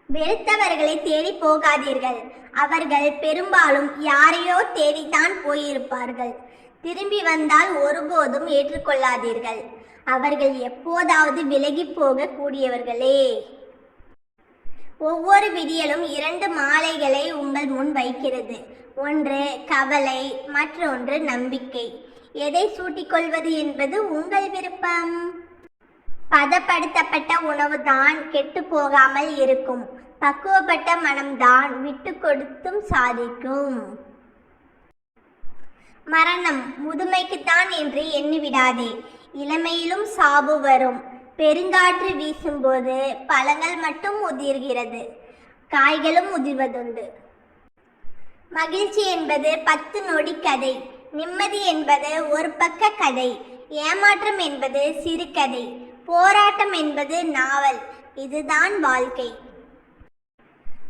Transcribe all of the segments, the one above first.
வெறுத்தவர்களை தேடி போகாதீர்கள். அவர்கள் பெரும்பாலும் யாரையோ தேடித்தான் போயிருப்பார்கள். திரும்பி வந்தால் ஒருபோதும் ஏற்றுக்கொள்ளாதீர்கள். அவர்கள் எப்போதாவது விலகி போக கூடியவர்களே. ஒவ்வொரு விடியலும் 2 மாலைகளை உங்கள் முன் வைக்கிறது. ஒன்று கவலை, மற்றொன்று நம்பிக்கை. எதை சூட்டிக்கொள்வது என்பது உங்கள் விருப்பம். பதப்படுத்தப்பட்ட உணவுதான் கெட்டு போகாமல் இருக்கும். பக்குவப்பட்ட மனம்தான் விட்டு கொடுத்தும் சாதிக்கும். மரணம் முதுமைக்குத்தான் என்று எண்ணிவிடாதே. இளமையிலும் சாவு வரும். பெருங்காற்று வீசும்போது பழங்கள் மட்டும் உதிர்கிறது, காய்களும் உதிர்வதுண்டு. மகிழ்ச்சி என்பது 10 நொடி கதை. நிம்மதி என்பது ஒரு பக்க கதை. ஏமாற்றம் என்பது சிறுகதை. போராட்டம் என்பது நாவல். இதுதான் வாழ்க்கை.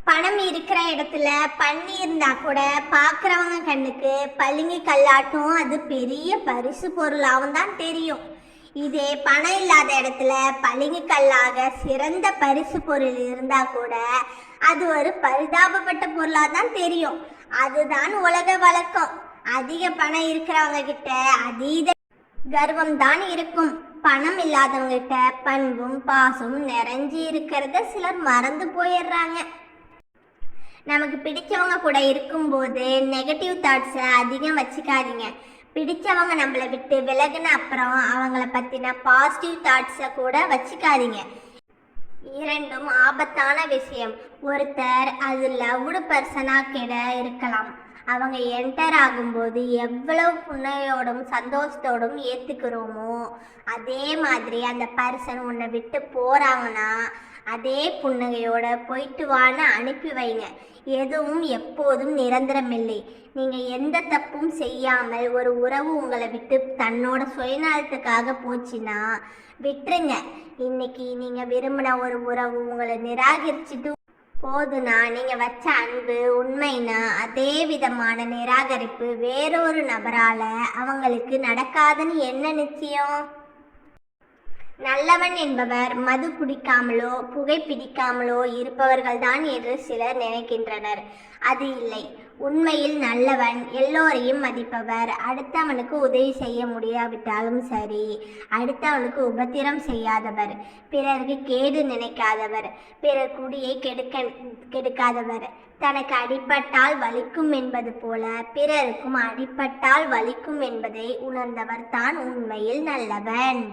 பணம் இருக்கிற இடத்துல பண்ணி இருந்தா கூட பார்க்குறவங்க கண்ணுக்கு பளிங்கு கல்லாட்டும் அது பெரிய பரிசு பொருளாகவும் தான் தெரியும். இதே பணம் இல்லாத இடத்துல பளிங்கு கல்லாக சிறந்த பரிசு பொருள் இருந்தா கூட அது ஒரு பரிதாபப்பட்ட பொருளாக தான் தெரியும். அதுதான் உலக வழக்கம். அதிக பணம் இருக்கிறவங்க கிட்ட அதீத கர்வம் தான் இருக்கும். பணம் இல்லாதவங்க கிட்ட பண்பும் பாசமும் நிறைஞ்சி இருக்கிறத சிலர் மறந்து போயிடுறாங்க. நமக்கு பிடிச்சவங்க கூட இருக்கும்போது நெகட்டிவ் தாட்ஸை அதிகம் வச்சுக்காதீங்க. பிடிச்சவங்க நம்மளை விட்டு விலகுன அப்புறம் அவங்கள பற்றின பாசிட்டிவ் தாட்ஸை கூட வச்சுக்காதீங்க. இரண்டும் ஆபத்தான விஷயம். ஒருத்தர் அது லவ்டு பர்சனாக கிட இருக்கலாம். அவங்க என்டர் ஆகும்போது எவ்வளவு புன்னகையோடும் சந்தோஷத்தோடும் ஏற்றுக்கிறோமோ அதே மாதிரி அந்த பர்சன் உன்னை விட்டு போகிறாங்கன்னா அதே புன்னகையோட போயிட்டு வான்னு அனுப்பி வைங்க. எதுவும் எப்போதும் நிரந்தரமில்லை. நீங்கள் எந்த தப்பும் செய்யாமல் ஒரு உறவு உங்களை விட்டு தன்னோட சுயநலத்துக்காக போச்சுன்னா விட்டுருங்க. இன்னைக்கு நீங்கள் விரும்பின ஒரு உறவு உங்களை நிராகரிச்சுட்டு போதுனா நீங்கள் வச்ச அன்பு உண்மைனா அதே விதமான நிராகரிப்பு வேறொரு நபரால் அவங்களுக்கு நடக்காதுன்னு என்ன நிச்சயம்? நல்லவன் என்பவர் மது குடிக்காமலோ புகைப்பிடிக்காமலோ இருப்பவர்கள்தான் என்று சிலர் நினைக்கின்றனர். அது இல்லை. உண்மையில் நல்லவன் எல்லோரையும் மதிப்பவர். அடுத்தவனுக்கு உதவி செய்ய முடியாவிட்டாலும் சரி, அடுத்தவனுக்கு செய்யாதவர், பிறருக்கு கேடு நினைக்காதவர், பிறர் குடியை கெடுக்காதவர், தனக்கு அடிபட்டால் வலிக்கும் என்பது போல பிறருக்கும் அடிபட்டால் வலிக்கும் என்பதை உணர்ந்தவர் தான் உண்மையில் நல்லவன்.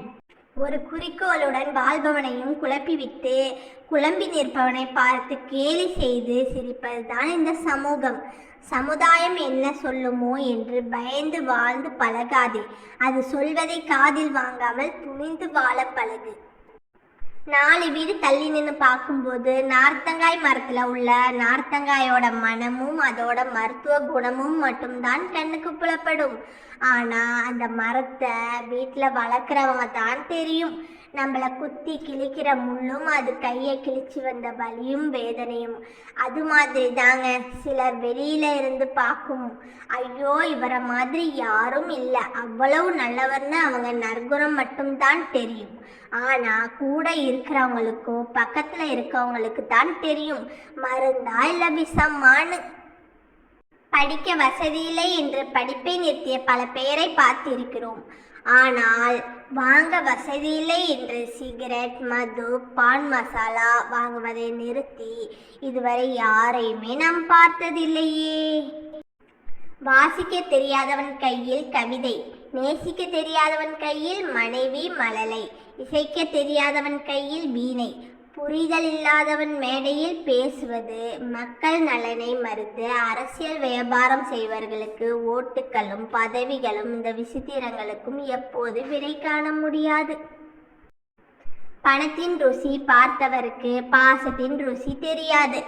ஒரு குறிக்கோளுடன் வாழ்பவனையும் குழப்பிவிட்டு குழம்பி நிற்பவனை பார்த்து கேலி செய்து சிரிப்பது தான் இந்த சமூகம். சமுதாயம் என்ன சொல்லுமோ என்று பயந்து வாழ்ந்து பழகாதே. அது சொல்வதை காதில் வாங்காமல் துணிந்து வாழ பழகு. 4 வீடு தள்ளி நின்று பார்க்கும்போது நார்த்தங்காய் மரத்தில் உள்ள நார்த்தங்காயோட மனமும் அதோட மருத்துவ குணமும் மட்டும்தான் கண்ணுக்கு புலப்படும். ஆனால் அந்த மரத்தை வீட்டில் வளர்க்குறவங்க தான் தெரியும். நம்மளை குத்தி கிழிக்கிற முள்ளும் அது கையை கிழிச்சு வந்த வலியும் வேதனையும். அது மாதிரி தாங்க சிலர் வெளியில இருந்து பார்க்கும், ஐயோ இவரை மாதிரி யாரும் இல்லை, அவ்வளவு நல்லவர்னு அவங்க நற்குணம் மட்டும்தான் தெரியும். ஆனால் கூட இருக்கிறவங்களுக்கோ பக்கத்தில் இருக்கவங்களுக்கு தான் தெரியும் மருந்தா இல்லை விஷமானு. படிக்க வசதியில்லை என்று படிப்பை நிறுத்திய பல பேரை பார்த்திருக்கிறோம். ஆனால் வாங்க வசதியில்லை என்று சிகரெட், மது, பான் மசாலா வாங்குவதை நிறுத்தி இதுவரை யாரையுமே நாம் பார்த்ததில்லையே. வாசிக்க தெரியாதவன் கையில் கவிதை, நேசிக்க தெரியாதவன் கையில் மனைவி மழலை, இசைக்க தெரியாதவன் கையில் வீணை, புரிதல் இல்லாதவன் மேடையில் பேசுவது, மக்கள் நலனை மறுத்து அரசியல் வியாபாரம் செய்வர்களுக்கு ஓட்டுகளும் பதவிகளும் இந்த விசித்திரங்களுக்கும் எப்போது விடை காண முடியாது. பணத்தின் ருசி பார்த்தவருக்கு பாசத்தின் ருசி தெரியாது.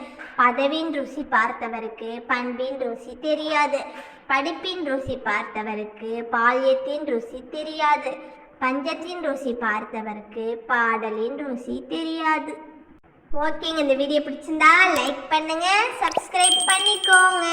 பதவியின் ருசி பார்த்தவருக்கு பண்பின் ருசி தெரியாது. படிப்பின் ருசி பார்த்தவருக்கு பால்யத்தின் ருசி தெரியாது. பஞ்சத்தின் ருசி பார்த்தவருக்கு பாடலின் ருசி தெரியாது. ஓகேங்க, இந்த வீடியோ பிடிச்சிருந்தா லைக் பண்ணுங்க, சப்ஸ்கிரைப் பண்ணிக்கோங்க.